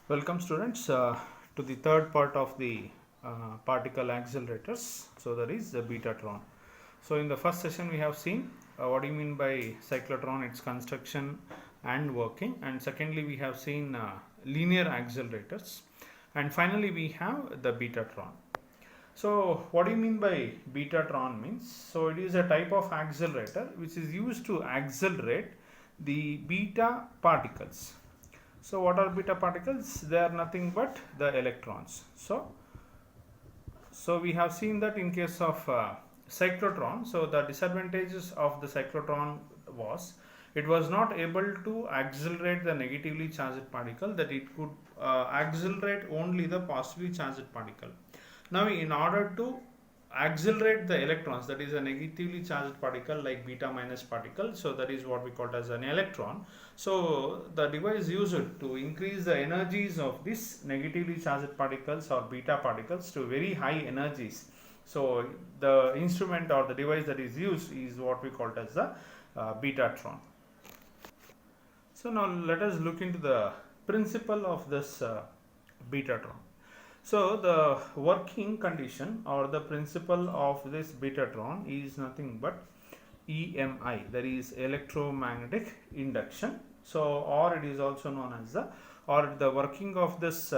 Welcome students to the third part of the particle accelerators. So that is the betatron. So in the first session we have seen what do you mean by cyclotron, its construction and working, and secondly we have seen linear accelerators, and finally we have the betatron. So what do you mean by betatron means? So it is a type of accelerator which is used to accelerate the beta particles. So what are beta particles? They are nothing but the electrons. So we have seen that in case of cyclotron, so the disadvantages of the cyclotron was it was not able to accelerate the negatively charged particle, that it could accelerate only the positively charged particle. Now in order to accelerate the electrons, that is a negatively charged particle like beta minus particle, so that is what we call as an electron. So the device used to increase the energies of these negatively charged particles or beta particles to very high energies. So the instrument or the device that is used is what we call as the betatron. So now let us look into the principle of this betatron. So the working condition or the principle of this betatron is nothing but EMI, that is electromagnetic induction. So or it is also known as the working of this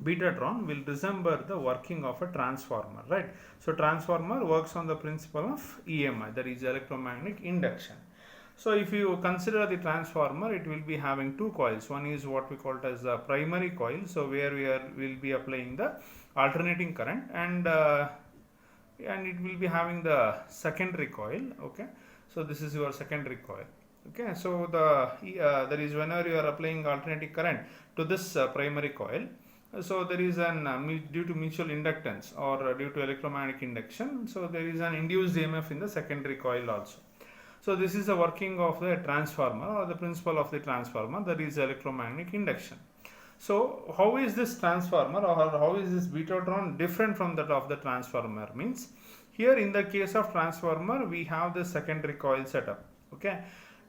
betatron will resemble the working of a transformer, right? So transformer works on the principle of EMI, that is electromagnetic induction. So if you consider the transformer, it will be having two coils. One is what we call it as the primary coil, so where will be applying the alternating current, and it will be having the secondary coil. Okay, so this is your secondary coil. Okay, so that is whenever you are applying alternating current to this primary coil, so there is an due to mutual inductance or due to electromagnetic induction, so there is an induced EMF in the secondary coil also. So this is the working of the transformer or the principle of the transformer, that is electromagnetic induction. So how is this transformer or how is this betatron different from that of the transformer? Means here in the case of transformer we have the secondary coil setup. Okay,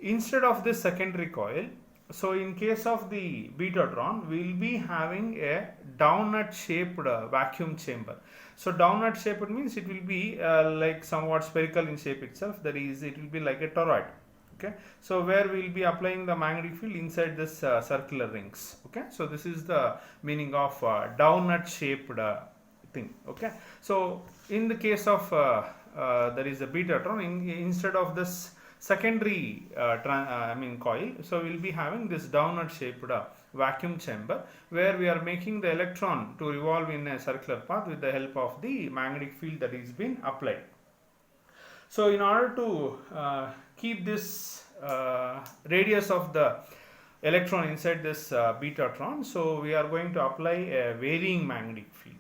instead of this secondary coil, so in case of the betatron we will be having a donut shaped vacuum chamber. So donut shaped means it will be like somewhat spherical in shape itself, that is it will be like a toroid. Okay, so where we will be applying the magnetic field inside this circular rings. Okay, so this is the meaning of donut shaped thing. Okay, so in the case of there is a betatron, instead of this secondary coil, so we will be having this donut shaped vacuum chamber where we are making the electron to revolve in a circular path with the help of the magnetic field that is being applied. So in order to keep this radius of the electron inside this betatron, so we are going to apply a varying magnetic field.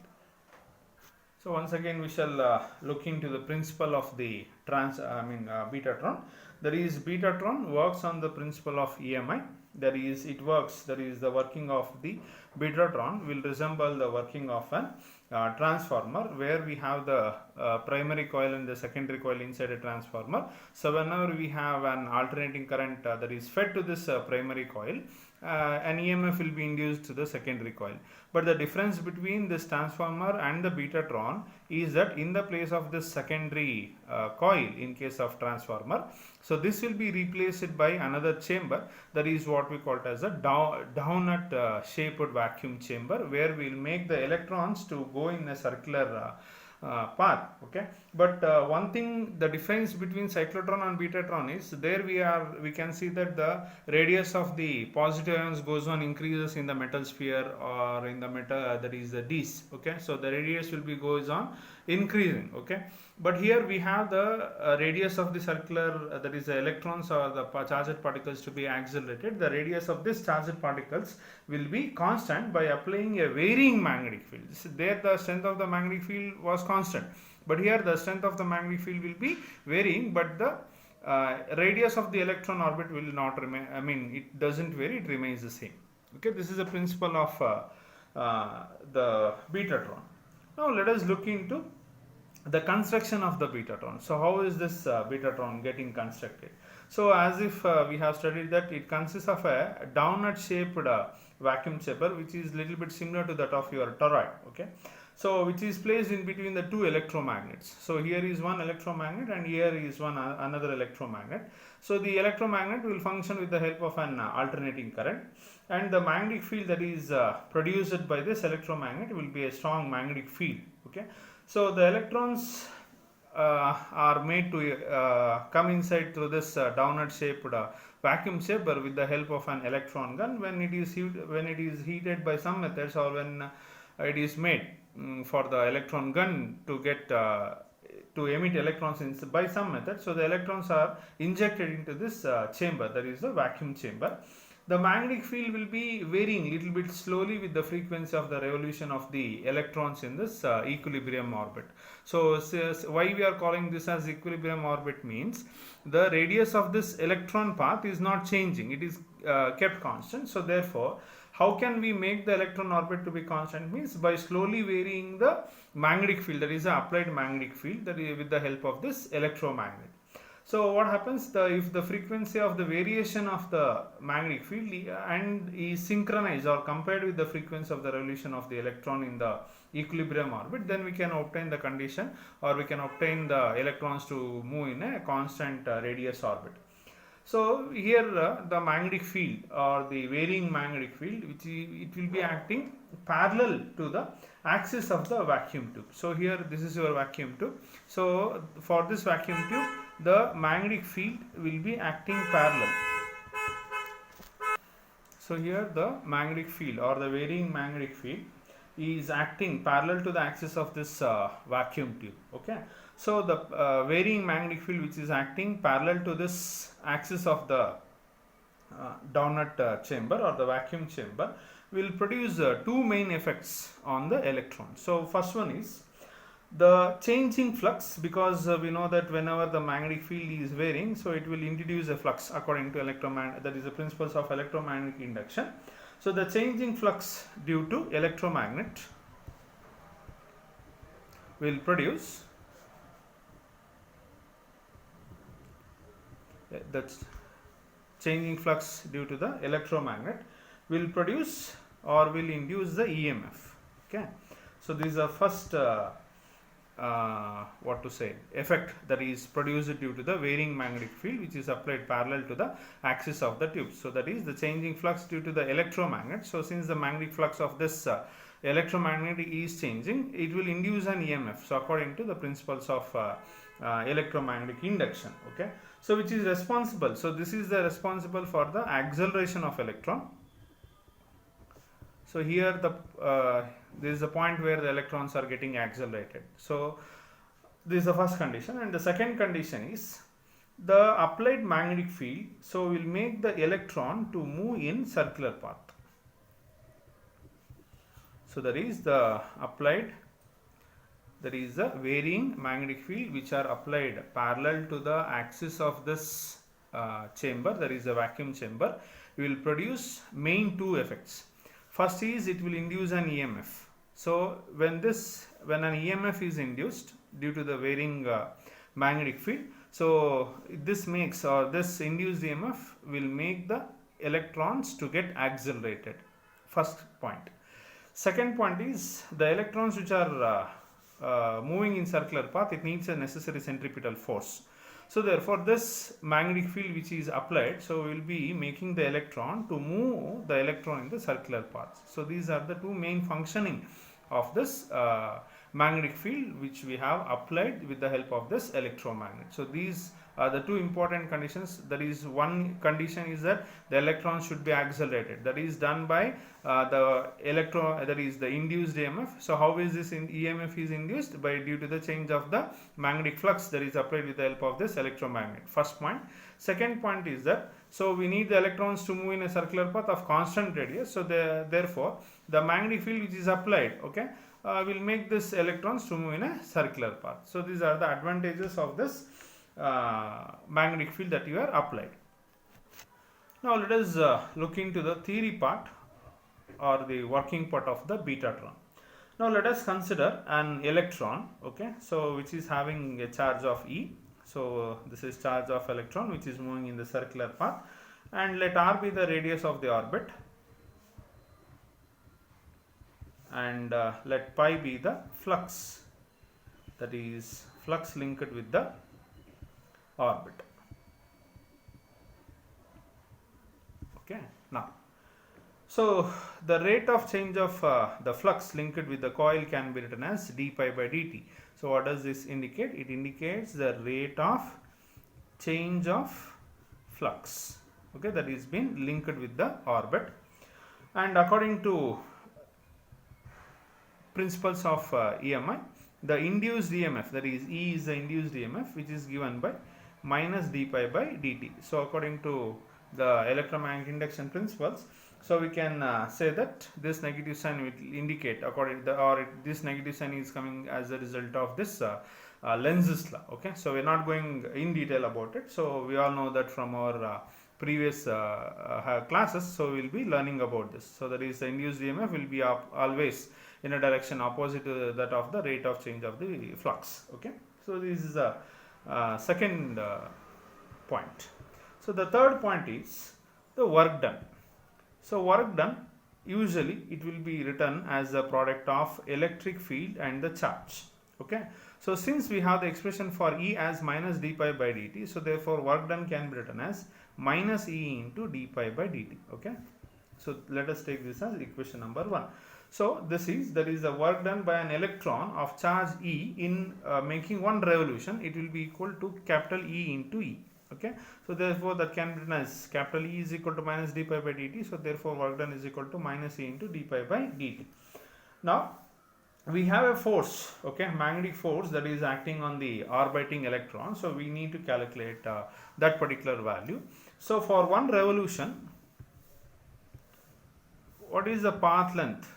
So once again we shall look into the principle of the betatron. That is, betatron works on the principle of EMI. That is, the working of the betatron will resemble the working of an transformer, where we have the primary coil and the secondary coil inside a transformer. So whenever we have an alternating current that is fed to this primary coil, an EMF will be induced to the secondary coil. But the difference between this transformer and the betatron is that in the place of this secondary coil in case of transformer, so this will be replaced by another chamber, that is what we call it as a donut shaped vacuum chamber, where we will make the electrons to go in a circular path. Okay, but one thing, the difference between cyclotron and betatron is there we can see that the radius of the positive ions goes on increases in the metal sphere or in the metal that is the Ds. Okay, so the radius will be goes on increasing. Okay, but here we have the radius of the circular that is the electrons or the charged particles to be accelerated. The radius of this charged particles will be constant by applying a varying magnetic field. So there the strength of the magnetic field was constant, but here the strength of the magnetic field will be varying, but the radius of the electron orbit will not remain, it doesn't vary, it remains the same. Okay, this is the principle of the betatron. Now let us look into the construction of the betatron. So how is this betatron getting constructed? So as if we have studied that it consists of a donut shaped vacuum chamber, which is little bit similar to that of your toroid. Okay, so which is placed in between the two electromagnets. So here is one electromagnet and here is one another electromagnet. So the electromagnet will function with the help of an alternating current, and the magnetic field that is produced by this electromagnet will be a strong magnetic field. Okay, so the electrons are made to come inside through this downward shaped vacuum chamber with the help of an electron gun when it is heated by some methods, or when it is made for the electron gun to get to emit electrons by some method. So the electrons are injected into this chamber, that is the vacuum chamber. The magnetic field will be varying little bit slowly with the frequency of the revolution of the electrons in this equilibrium orbit. So why we are calling this as equilibrium orbit means the radius of this electron path is not changing, it is kept constant. So therefore, how can we make the electron orbit to be constant means by slowly varying the magnetic field, that is the applied magnetic field, that is with the help of this electromagnet. So what happens, if the frequency of the variation of the magnetic field and is synchronized or compared with the frequency of the revolution of the electron in the equilibrium orbit, then we can obtain the condition, or we can obtain the electrons to move in a constant radius orbit. So here the magnetic field or the varying magnetic field, which it will be acting parallel to the axis of the vacuum tube. So here this is your vacuum tube. So for this vacuum tube, the magnetic field will be acting parallel. So here the magnetic field or the varying magnetic field is acting parallel to the axis of this vacuum tube. Okay, so the varying magnetic field which is acting parallel to this axis of the downward chamber or the vacuum chamber will produce two main effects on the electron. So first one is the changing flux, because we know that whenever the magnetic field is varying, so it will introduce a flux according to electromagnetic, that is the principles of electromagnetic induction. So the changing flux due to electromagnet will produce that's changing flux due to the electromagnet will produce or will induce the EMF. Okay, so this is the first effect that is produced due to the varying magnetic field which is applied parallel to the axis of the tube. So that is the changing flux due to the electromagnet. So since the magnetic flux of this electromagnet is changing, it will induce an EMF. So according to the principles of electromagnetic induction. Okay, so which is responsible, so this is the responsible for the acceleration of electron. So here this is the point where the electrons are getting accelerated. So this is the first condition, and the second condition is the applied magnetic field so will make the electron to move in circular path. So there is the applied, there is the varying magnetic field which are applied parallel to the axis of this chamber, that is the vacuum chamber, will produce main two effects. First is it will induce an EMF. So when an EMF is induced due to the varying magnetic field, so this makes, or this induced EMF will make the electrons to get accelerated. First point. Second point is the electrons which are moving in circular path, it needs a necessary centripetal force. So therefore this magnetic field which is applied, so will be making the electron to move the electron in the circular path. So these are the two main functioning of this magnetic field which we have applied with the help of this electromagnet. So these are the two important conditions. That is, one condition is that the electron should be accelerated. That is done by the electron, that is the induced EMF. So how is this EMF is induced? By due to the change of the magnetic flux that is applied with the help of this electromagnet. First point. Second point is that so we need the electrons to move in a circular path of constant radius. So therefore the magnetic field which is applied, okay, will make this electrons to move in a circular path. So these are the advantages of this magnetic field that you are applied. Now let us look into the theory part or the working part of the betatron. Now let us consider an electron, okay, so which is having a charge of E. So this is charge of electron which is moving in the circular path, and let R be the radius of the orbit. and let pi be the flux, that is flux linked with the orbit. Okay, now so the rate of change of the flux linked with the coil can be written as d pi by dt. So what does this indicate? It indicates the rate of change of flux, okay, that is been linked with the orbit. And according to principles of EMI, the induced EMF, that is E is the induced EMF, which is given by minus d pi by dt. So according to the electromagnetic induction principles, so we can say that this negative sign will indicate according to the, this negative sign is coming as a result of this Lenz's law. Okay, so we are not going in detail about it. So we all know that from our previous classes. So we will be learning about this. So that is the induced EMF will be always in a direction opposite to that of the rate of change of the flux. Okay, so this is the second point. So the third point is the work done. So work done, usually it will be written as the product of electric field and the charge. Okay, so since we have the expression for E as minus d pi by dt, so therefore work done can be written as minus E into d pi by dt. Okay, so let us take this as equation number 1. So this is, that is the work done by an electron of charge E in making one revolution. It will be equal to capital E into E. Okay, so therefore that can be written as capital E is equal to minus d pi by dt. So therefore work done is equal to minus E into d pi by dt. Now we have a force, okay, magnetic force that is acting on the orbiting electron. So we need to calculate that particular value. So for one revolution, what is the path length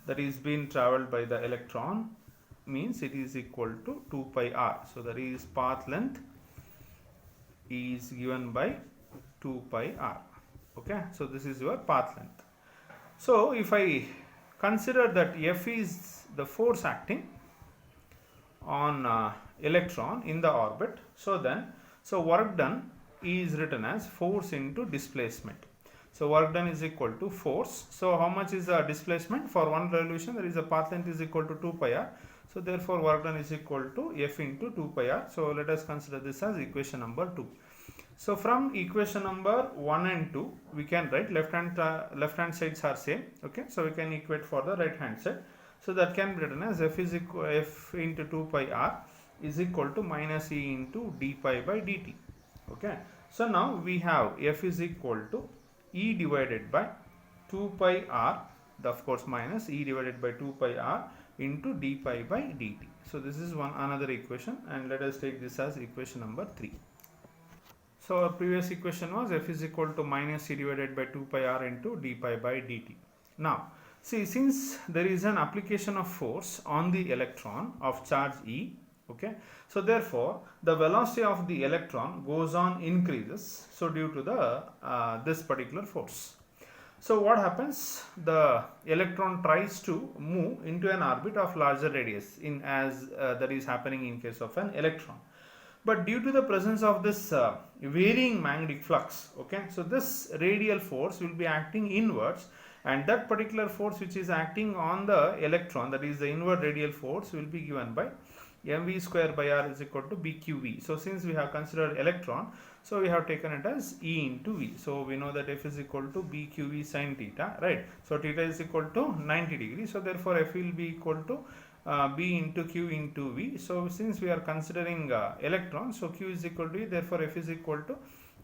that is being traveled by the electron? Means it is equal to 2 pi r. So that is path length is given by 2 pi r. Okay, so this is your path length. So if I consider that F is the force acting on electron in the orbit, so then work done is written as force into displacement. So work done is equal to force. So how much is the displacement for one revolution? There is a path length is equal to 2 pi r. So therefore work done is equal to F into 2 pi r. So let us consider this as equation number 2. So from equation number 1 and 2, we can write left hand sides are same. Okay, so we can equate for the right hand side. So that can be written as F into 2 pi r is equal to minus E into d pi by dt. Okay, so now we have F is equal to E divided by 2 pi r, of course minus E divided by 2 pi r into d pi by dt. So this is another equation, and let us take this as equation number 3. So our previous equation was F is equal to minus E divided by 2 pi r into d pi by dt. Now see, since there is an application of force on the electron of charge E, okay, so therefore the velocity of the electron goes on increases, so due to the this particular force. So what happens? The electron tries to move into an orbit of larger radius in as that is happening in case of an electron. But due to the presence of this varying magnetic flux, okay, so this radial force will be acting inwards, and that particular force which is acting on the electron, that is the inward radial force, will be given by mv square by r is equal to bqv. So since we have considered electron, so we have taken it as E into V. So we know that F is equal to bqv sin theta, right? So theta is equal to 90 degrees. So therefore F will be equal to B into Q into V. So since we are considering electrons, so Q is equal to E, therefore F is equal to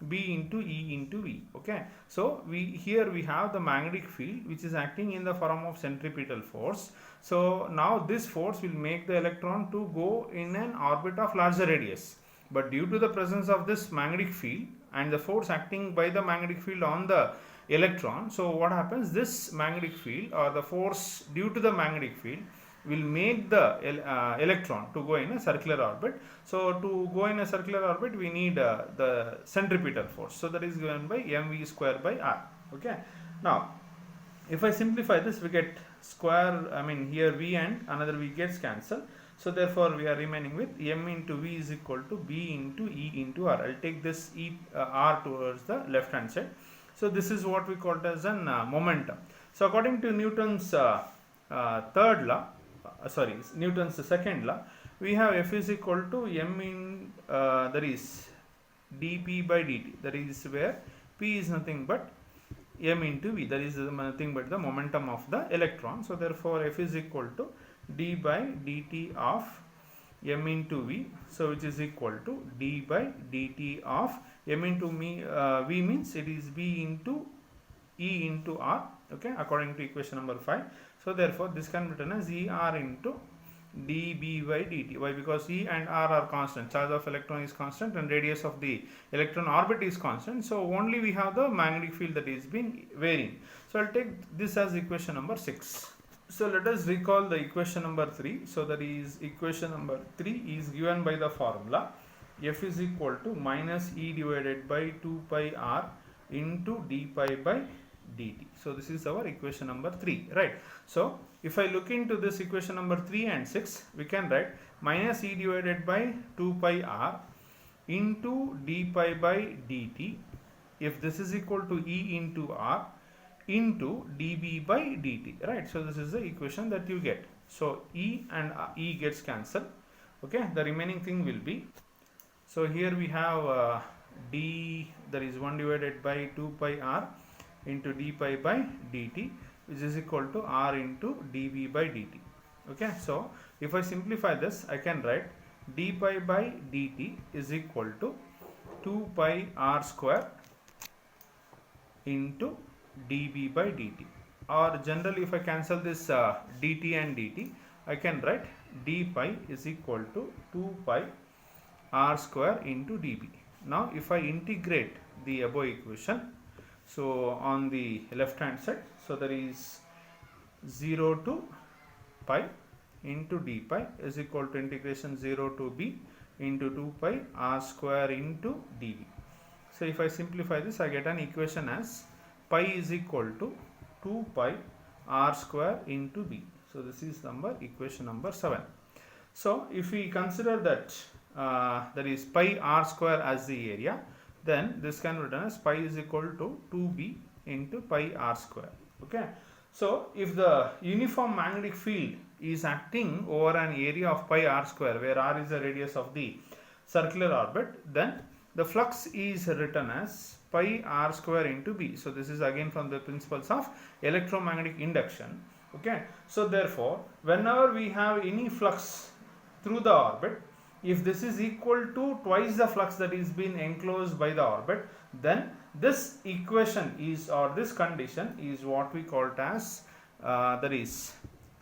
B into E into V. Okay, so here we have the magnetic field which is acting in the form of centripetal force. So now this force will make the electron to go in an orbit of larger radius, but due to the presence of this magnetic field and the force acting by the magnetic field on the electron, so what happens, this magnetic field or the force due to the magnetic field will make the electron to go in a circular orbit. So to go in a circular orbit, we need the centripetal force. So that is given by mv square by r. Okay. Now, if I simplify this, we get square. I mean here v and another v gets cancelled. So therefore, we are remaining with m into v is equal to b into e into r. I'll take this r towards the left hand side. So this is what we call as an momentum. So according to Newton's third law, sorry, Newton's second law, we have F is equal to m in that is dp by dt, that is where p is nothing but m into v, that is nothing but the momentum of the electron. So therefore F is equal to d by dt of m into v, so which is equal to d by dt of m into v means it is b into e into r, okay, according to equation number 5. So therefore this can be written as er into dB by dt. Why? Because E and R are constant. Charge of electron is constant and radius of the electron orbit is constant. So only we have the magnetic field that is been varying. So I'll take this as equation number 6. So let us recall the equation number 3. So that is equation number 3 is given by the formula F is equal to minus E divided by 2 pi R into d pi by dt. So this is our equation number 3, right? So if I look into this equation number 3 and 6, we can write minus E divided by 2 pi R into d pi by dt, if this is equal to E into R into dB by dt, right? So this is the equation that you get. So E and E gets cancelled, okay? The remaining thing will be, so here we have d, that is 1 divided by 2 pi R into d pi by dt, which is equal to R into dB by dt. Okay, so if I simplify this, I can write d pi by dt is equal to 2 pi R square into dB by dt. Or generally, if I cancel this dt and dt, I can write d pi is equal to 2 pi R square into dB. Now, if I integrate the above equation, so on the left hand side, so there is 0 to pi into d pi is equal to integration 0 to b into 2 pi R square into dB. So if I simplify this, I get an equation as pi is equal to 2 pi R square into b. So this is equation number 7. So if we consider that that is pi R square as the area, then this can be written as pi is equal to 2b into pi R square. Okay. So if the uniform magnetic field is acting over an area of pi R square, where R is the radius of the circular orbit, then the flux is written as pi R square into b. So this is again from the principles of electromagnetic induction. Okay. So therefore, whenever we have any flux through the orbit, if this is equal to twice the flux that is being enclosed by the orbit, then this equation is, or this condition is what we call it as that is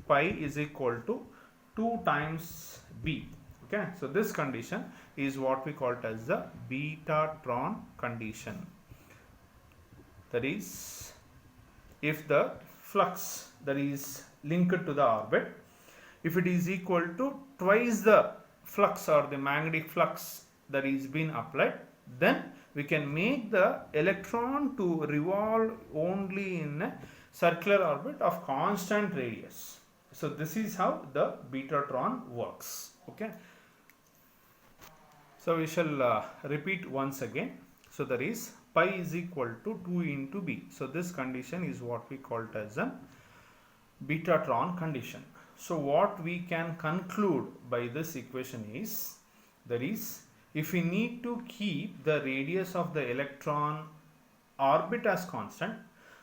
pi is equal to 2 times b. Okay, so this condition is what we call it as the Betatron condition. That is, if the flux that is linked to the orbit, if it is equal to twice the flux or the magnetic flux that is being applied, then we can make the electron to revolve only in a circular orbit of constant radius. So this is how the Betatron works. Okay. So we shall repeat once again. So that is pi is equal to 2 into b. So this condition is what we call it as a Betatron condition. So what we can conclude by this equation is, that is, if we need to keep the radius of the electron orbit as constant,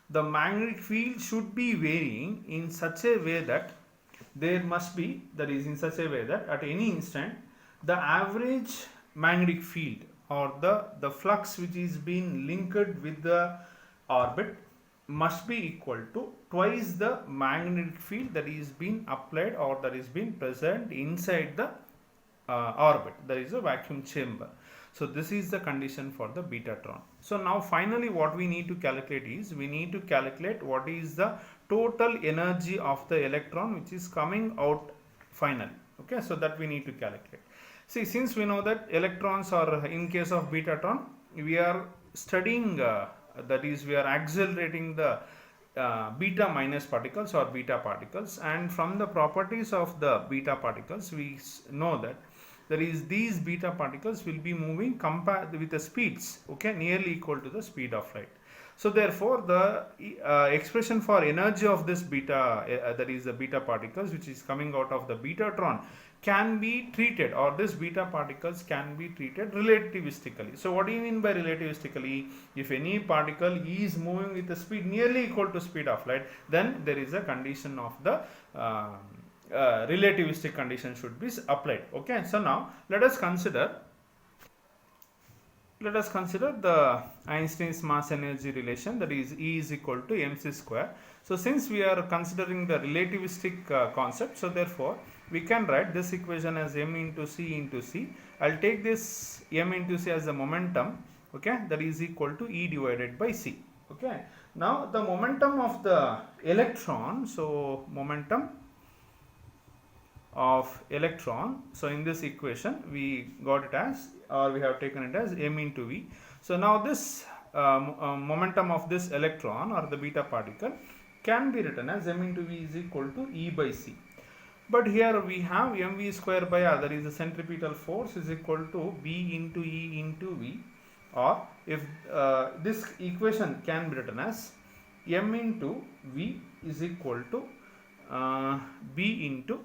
the magnetic field should be varying in such a way that there must be, that is, in such a way that at any instant the average magnetic field or the flux which is being linked with the orbit must be equal to twice the magnetic field that is being applied or that is being present inside the orbit, that is a vacuum chamber. So this is the condition for the Betatron. So now finally what we need to calculate is, we need to calculate what is the total energy of the electron which is coming out finally. Okay, so that we need to calculate. See, since we know that electrons are, in case of Betatron, we are studying that is, we are accelerating the beta minus particles or beta particles, and from the properties of the beta particles we know that there is these beta particles will be moving with the speeds, okay, nearly equal to the speed of light. So therefore the expression for energy of this beta, that is the beta particles which is coming out of the betatron, can be treated, or this beta particles can be treated relativistically. So what do you mean by relativistically? If any particle is moving with a speed nearly equal to speed of light, then there is a condition of the relativistic condition should be applied. Okay, so now let us consider the Einstein's mass energy relation, that is E is equal to mc square. So since we are considering the relativistic concept, so therefore we can write this equation as m into c into c. I'll take this m into c as the momentum, okay, that is equal to E divided by c. Okay, now the momentum of the electron, so momentum of electron, so in this equation we got it as, or we have taken it as m into v. So now this momentum of this electron or the beta particle can be written as m into v is equal to E by c. But here we have mv square by r, that is the centripetal force, is equal to b into E into v, or if this equation can be written as m into v is equal to b into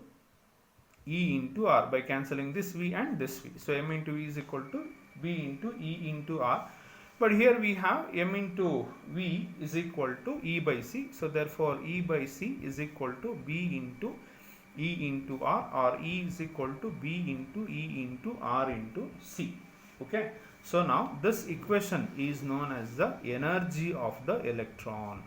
E into r, by cancelling this v and this v. So m into v is equal to b into E into r. But here we have m into v is equal to E by c. So therefore E by c is equal to b into E into r, or E is equal to b into E into r into c. Okay. So now this equation is known as the energy of the electron.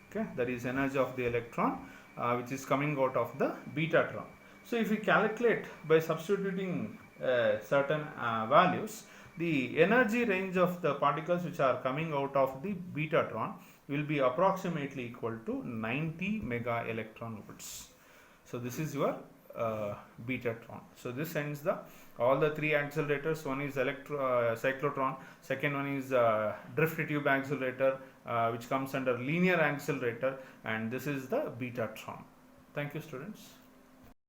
Okay, that is energy of the electron which is coming out of the betatron. So if we calculate by substituting certain values, the energy range of the particles which are coming out of the betatron will be approximately equal to 90 mega electron volts. So this is your betatron. So this ends the all the three accelerators. One is cyclotron, second one is drift tube accelerator, which comes under linear accelerator, and this is the betatron. Thank you, students.